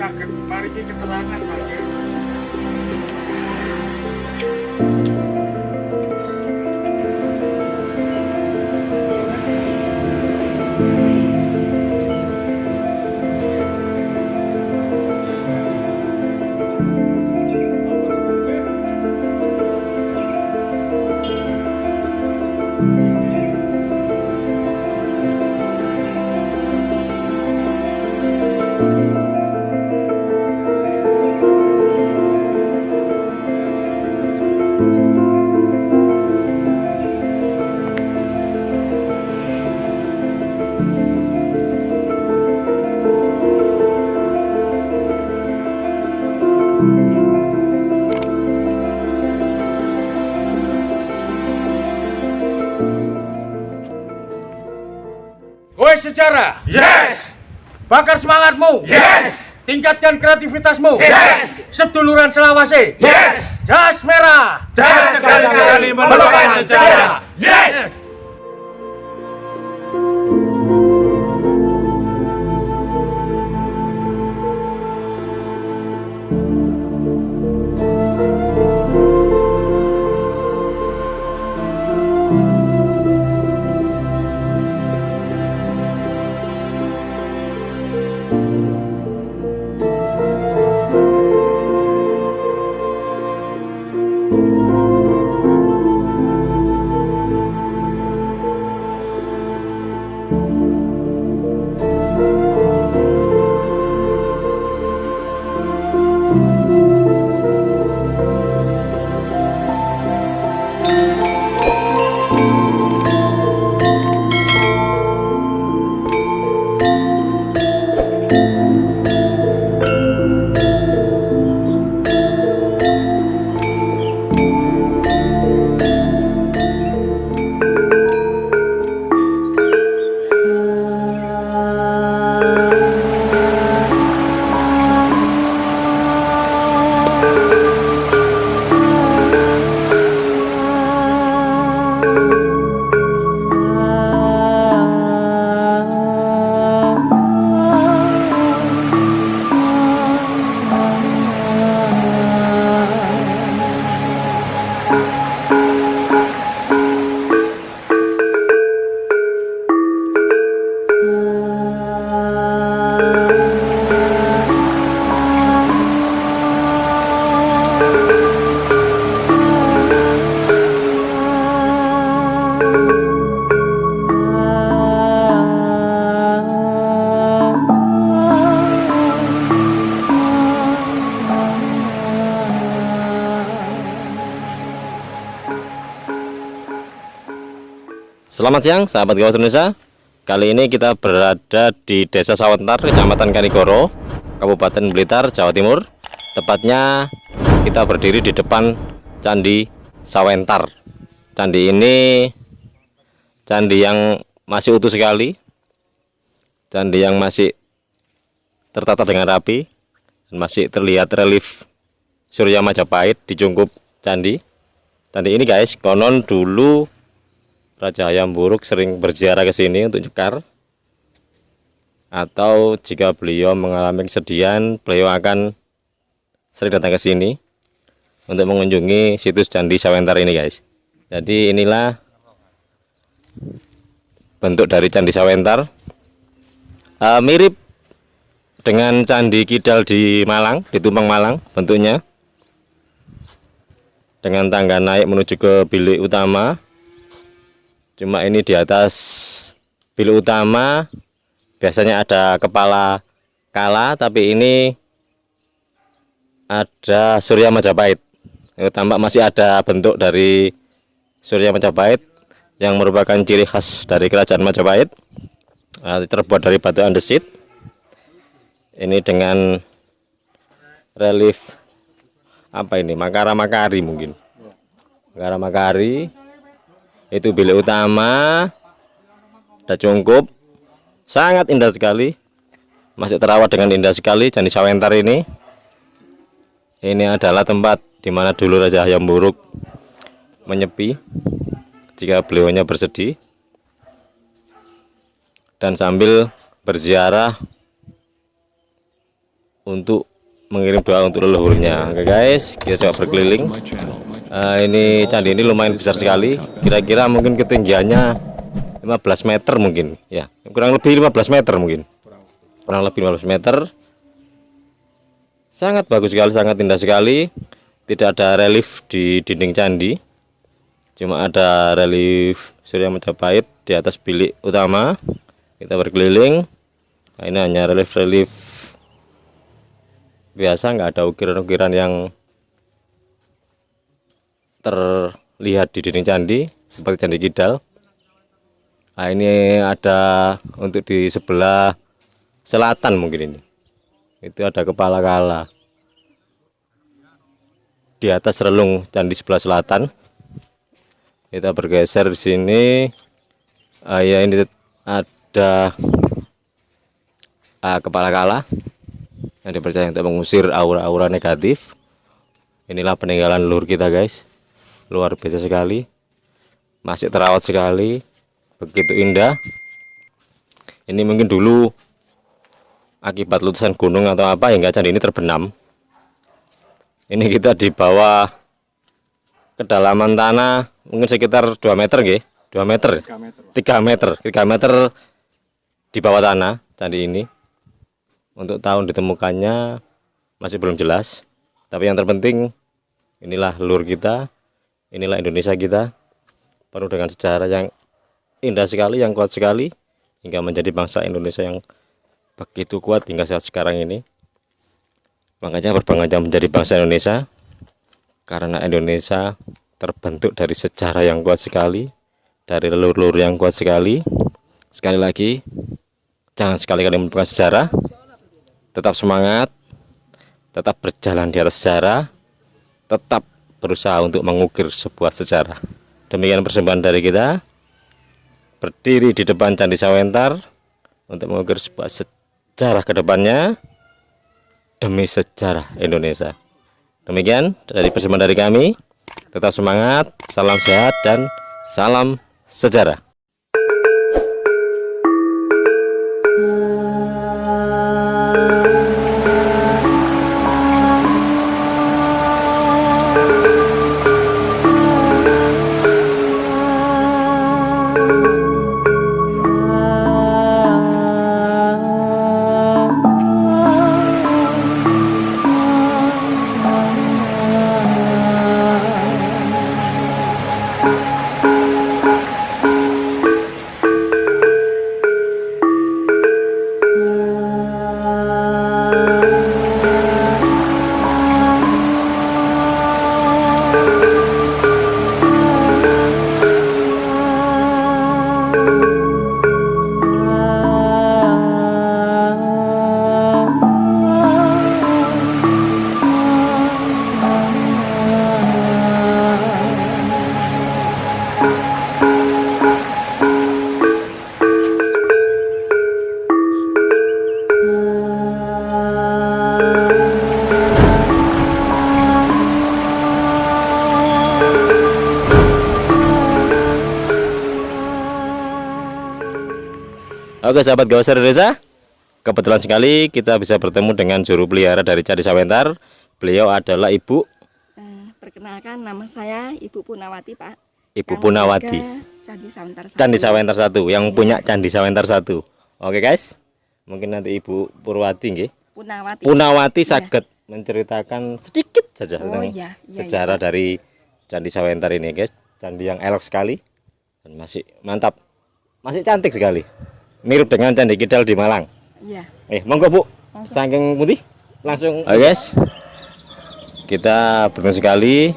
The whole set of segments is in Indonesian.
saged paringi keterangan Pak Kiai. Woi sejarah, Yes! bakar semangatmu, Yes! tingkatkan kreativitasmu, Yes! seduluran Selawase, Yes! jas merah, Jangan sekali-kali melupakan sejarah. Yes! Selamat siang sahabat Gawat Indonesia. Kali ini kita berada di Desa Sawentar, Kecamatan Kanigoro, Kabupaten Blitar, Jawa Timur. Tepatnya kita berdiri di depan Candi Sawentar. Candi ini candi yang masih utuh sekali, candi yang masih tertata dengan rapi, dan masih terlihat relief Surya Majapahit di cungkup candi. Candi ini guys, konon dulu Raja Hayam Wuruk sering berziarah ke sini untuk nyekar, atau jika beliau mengalami kesedihan, beliau akan sering datang ke sini untuk mengunjungi situs Candi Sawentar ini guys. Jadi inilah bentuk dari Candi Sawentar, mirip dengan Candi Kidal di Malang, di Tumpeng Malang bentuknya, dengan tangga naik menuju ke bilik utama. Cuma ini di atas bilik utama biasanya ada kepala kala, tapi ini ada Surya Majapahit. Tampak masih ada bentuk dari Surya Majapahit yang merupakan ciri khas dari kerajaan Majapahit, terbuat dari batu andesit. Ini dengan relief apa ini, Makara Makari mungkin, Makara Makari. Itu bilik utama, ada cungkup, sangat indah sekali, masih terawat dengan indah sekali Candi Sawentar ini. Ini adalah tempat di mana dulu Raja Hayam Wuruk menyepi jika beliaunya bersedih, dan sambil berziarah untuk mengirim doa untuk leluhurnya. Oke guys, kita coba berkeliling. Ini candi ini lumayan besar sekali, kira-kira mungkin ketinggiannya 15 meter mungkin ya, kurang lebih 15 meter mungkin, kurang lebih 15 meter. Sangat bagus sekali, sangat indah sekali. Tidak ada relief di dinding candi, cuma ada relief Surya Majapahit di atas bilik utama. Kita berkeliling. Nah, ini hanya relief biasa, nggak ada ukiran-ukiran yang terlihat di dinding candi seperti Candi Kidal. Nah, ini ada untuk di sebelah selatan mungkin ini. Itu ada kepala kala. Di atas relung candi sebelah selatan. Kita bergeser di sini. Ya, ini ada kepala kala yang dipercaya untuk mengusir aura-aura negatif. Inilah peninggalan leluhur kita guys, luar biasa sekali, masih terawat sekali, begitu indah. Ini mungkin dulu akibat letusan gunung atau apa hingga candi ini terbenam. Ini kita di bawah kedalaman tanah mungkin sekitar 2 meter nggih, 2 meter, 3 meter di bawah tanah candi ini. Untuk tahun ditemukannya masih belum jelas, tapi yang terpenting inilah leluhur kita, inilah Indonesia kita, penuh dengan sejarah yang indah sekali, yang kuat sekali, hingga menjadi bangsa Indonesia yang begitu kuat hingga saat sekarang ini. Makanya berbangga menjadi bangsa Indonesia, karena Indonesia terbentuk dari sejarah yang kuat sekali, dari leluhur-leluhur yang kuat sekali. Sekali lagi, jangan sekali-kali melupakan sejarah, tetap semangat, tetap berjalan di atas sejarah, tetap berusaha untuk mengukir sebuah sejarah. Demikian persembahan dari kita, berdiri di depan Candi Sawentar untuk mengukir sebuah sejarah ke depannya demi sejarah Indonesia. Demikian dari persembahan dari kami. Tetap semangat, salam sehat dan salam sejarah. Oke sahabat Gawasar Indonesia, kebetulan sekali kita bisa bertemu dengan juru pelihara dari Candi Sawentar. Beliau adalah Ibu. Perkenalkan, nama saya Ibu Punawati, Pak. Ibu Punawati. Candi Sawentar 1. Candi Sawentar 1, yang Ya. punya Candi Sawentar 1. Oke guys, mungkin nanti Ibu Purwati nggih. Punawati. Saged menceritakan sedikit saja tentang iya, sejarah dari Candi Sawentar ini guys. Candi yang elok sekali dan masih mantap, masih cantik sekali. Mirip dengan Candi Kidal di Malang. Iya. Monggo Bu, saking putih langsung. Oke guys, kita beruntung sekali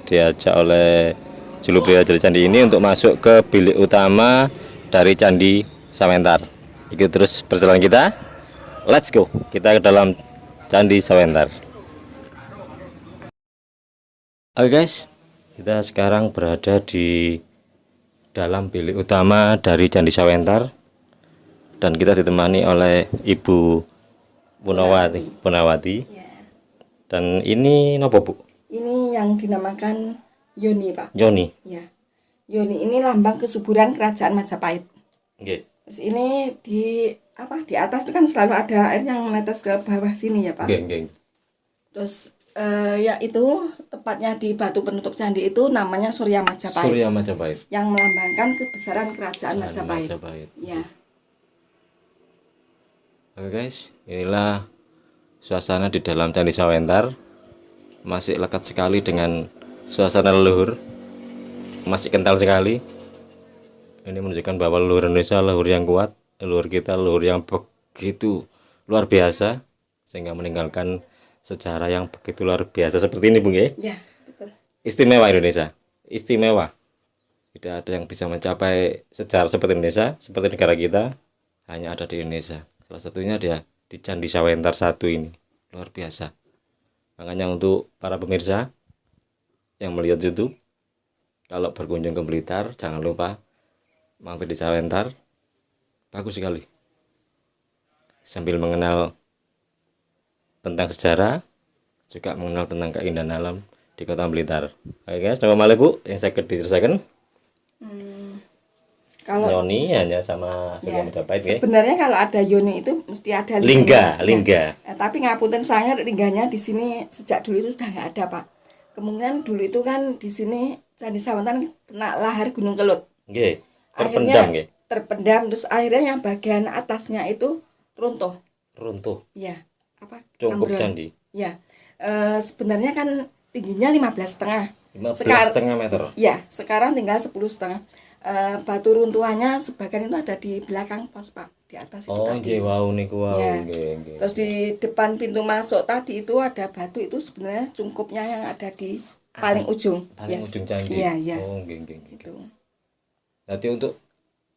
diajak oleh juru pelihara dari candi ini untuk masuk ke bilik utama dari Candi Sawentar. Ikut terus perjalanan kita. Let's go. Kita ke dalam Candi Sawentar. Oke guys, kita sekarang berada di dalam bilik utama dari Candi Sawentar. Dan kita ditemani oleh Ibu Punawati. Ya. Dan ini nopo Bu? Ini yang dinamakan Yoni, Pak. Yoni. Ya. Yoni ini lambang kesuburan Kerajaan Majapahit. Nggih. Terus ini di atas itu kan selalu ada air yang menetes ke bawah sini ya Pak. Geng. Terus ya itu tepatnya di batu penutup candi itu namanya Surya Majapahit. Surya Majapahit. Yang melambangkan kebesaran kerajaan Majapahit. Ya. Oke guys, inilah suasana di dalam Candi Sawentar. Masih lekat sekali dengan suasana leluhur. Masih kental sekali. Ini menunjukkan bahwa leluhur Indonesia leluhur yang kuat, leluhur kita leluhur yang begitu luar biasa, sehingga meninggalkan sejarah yang begitu luar biasa seperti ini, Bung ya. Ya, betul. Istimewa Indonesia, istimewa. Tidak ada yang bisa mencapai sejarah seperti Indonesia, seperti negara kita, hanya ada di Indonesia. Salah satunya dia di Candi Sawentar 1 ini, luar biasa. Makanya untuk para pemirsa yang melihat YouTube, kalau berkunjung ke Blitar, jangan lupa mampir di Sawentar, bagus sekali. Sambil mengenal tentang sejarah, juga mengenal tentang keindahan alam di Kota Blitar. Oke guys, nama malih Bu yang saya diceritakan. Kalau Yoni hanya sama Surya ya, Majapahit ya. sebenarnya kalau ada Yoni itu mesti ada Lingga. Tapi ngapunten sangat lingganya di sini sejak dulu itu sudah nggak ada Pak. Kemungkinan dulu itu kan di sini Candi Sawentar kena lahar Gunung Kelut. Nggih, terpendam Akhirnya nggih. terpendam, terus akhirnya yang bagian atasnya itu runtuh. Runtuh, Ya, apa? cungkup ambrol. candi. Ya, sebenarnya kan tingginya 15,5. 15,5 meter. Ya, sekarang tinggal 10,5. Batu runtuhannya sebagian itu ada di belakang pos Pak, di atas itu Oh, tadi. nggih wau niku wau Ya. nggih. Terus di depan pintu masuk tadi itu ada batu itu sebenarnya cungkupnya yang ada di paling ujung. Paling Ya. ujung candi. Iya, iya. Oh, nggih. Itu. Berarti untuk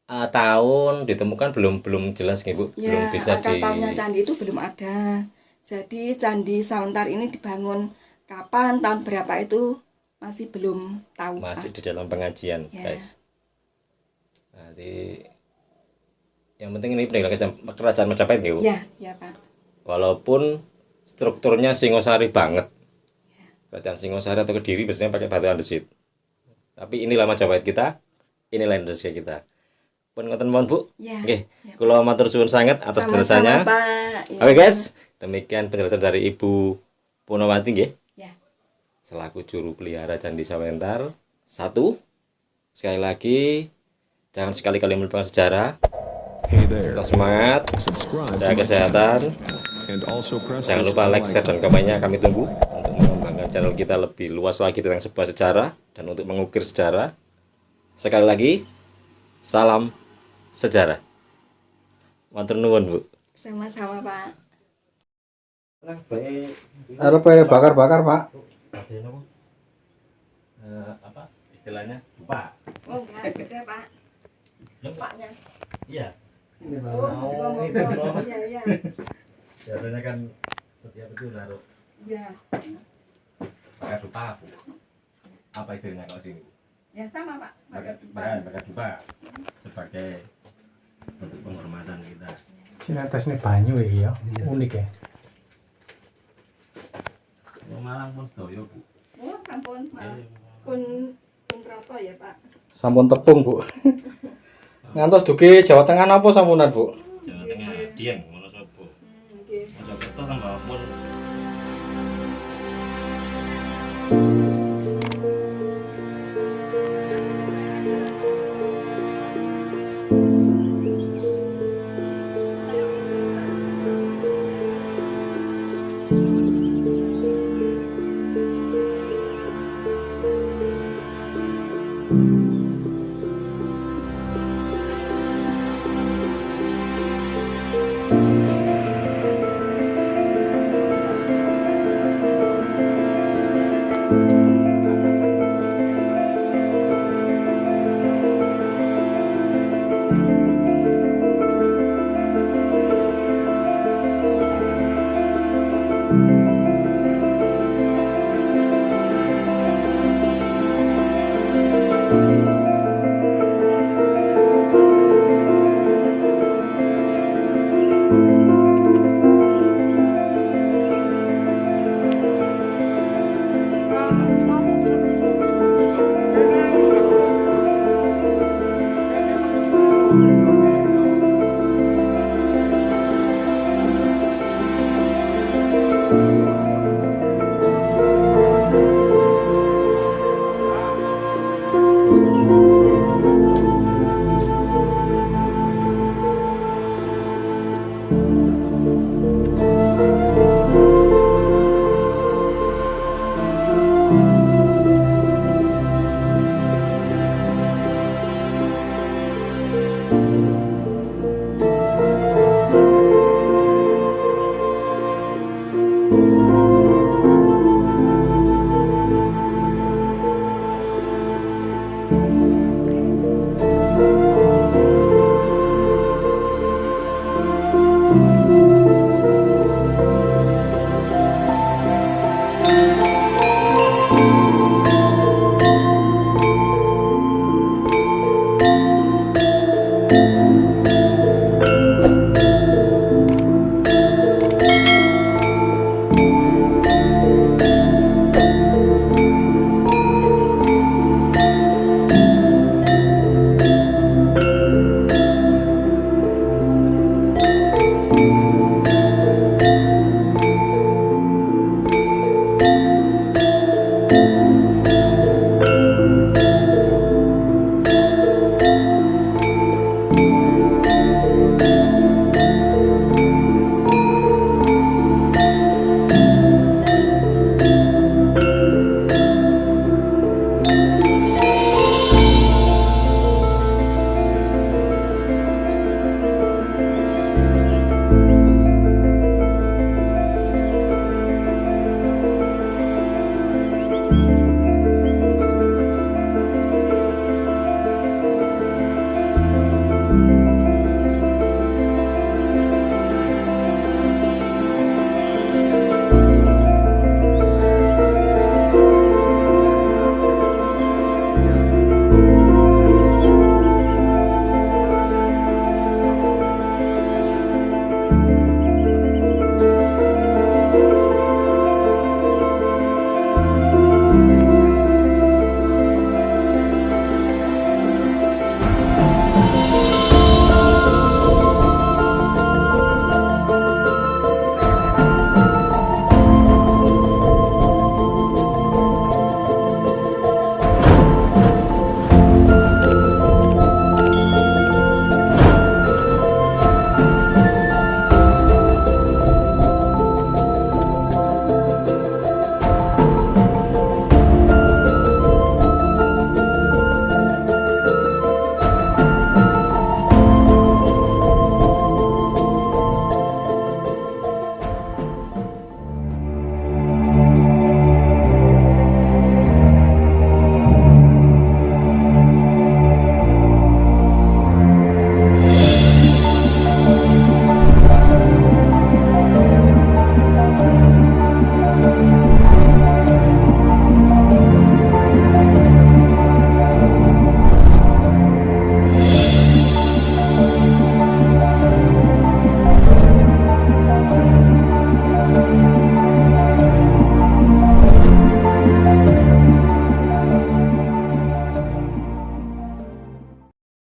tahun ditemukan belum jelas nggih Bu, belum Ya, bisa angka tahunnya candi itu belum ada. Jadi Candi Sawentar ini dibangun kapan, tahun berapa itu masih belum tahu. masih Pak. di dalam pengajian, Ya. guys. Nanti yang penting ini peninggalan kerajaan Majapahit nggih Bu. Ya, ya Pak. Walaupun strukturnya Singosari banget. Kerajaan Singosari atau Kediri biasanya pakai batu andesit. Tapi inilah Majapahit kita, inilah Indonesia kita. Pun ngoten mohon Bu. Ya. Nggih, Ya. kula matur suwun sangat atas Sama-sama, penjelasannya. Pak. Ya. Oke guys, demikian penjelasan dari Ibu Punawati nggih, Ya. selaku juru pelihara Candi Sawentar 1. Sekali lagi, jangan sekali-kali melupakan sejarah. Hey there. Tetap semangat, Subscribe jaga kesehatan. and also press Jangan this lupa bell like, share, dan icon. komennya kami tunggu untuk mengembangkan channel kita lebih luas lagi tentang sebuah sejarah dan untuk mengukir sejarah. Sekali lagi, salam sejarah. Matur nuwun Bu. Sama-sama Pak. Ada bakar-bakar Pak. Apa istilahnya? Lupa. Oh enggak, sudah Pak. Paknya. Iya. Oh, iya, iya. Biasanya kan setiap itu naruh Iya. bakar dupa. Apa istilahnya kalau sini? Ya sama Pak. Bakar dupa sebagai bentuk penghormatan kita. Sini atas ini banyu ya, unik ya. Wong Malang pun sedaya Bu. Oh, sampun Pak. Pun rata ya Pak. Sampun tepung Bu. Ngantos dugi Jawa Tengah napa sampunan Bu? Jawa Tengah, Dieng, Wonosobo. Nggih. Mojokerto tambah pun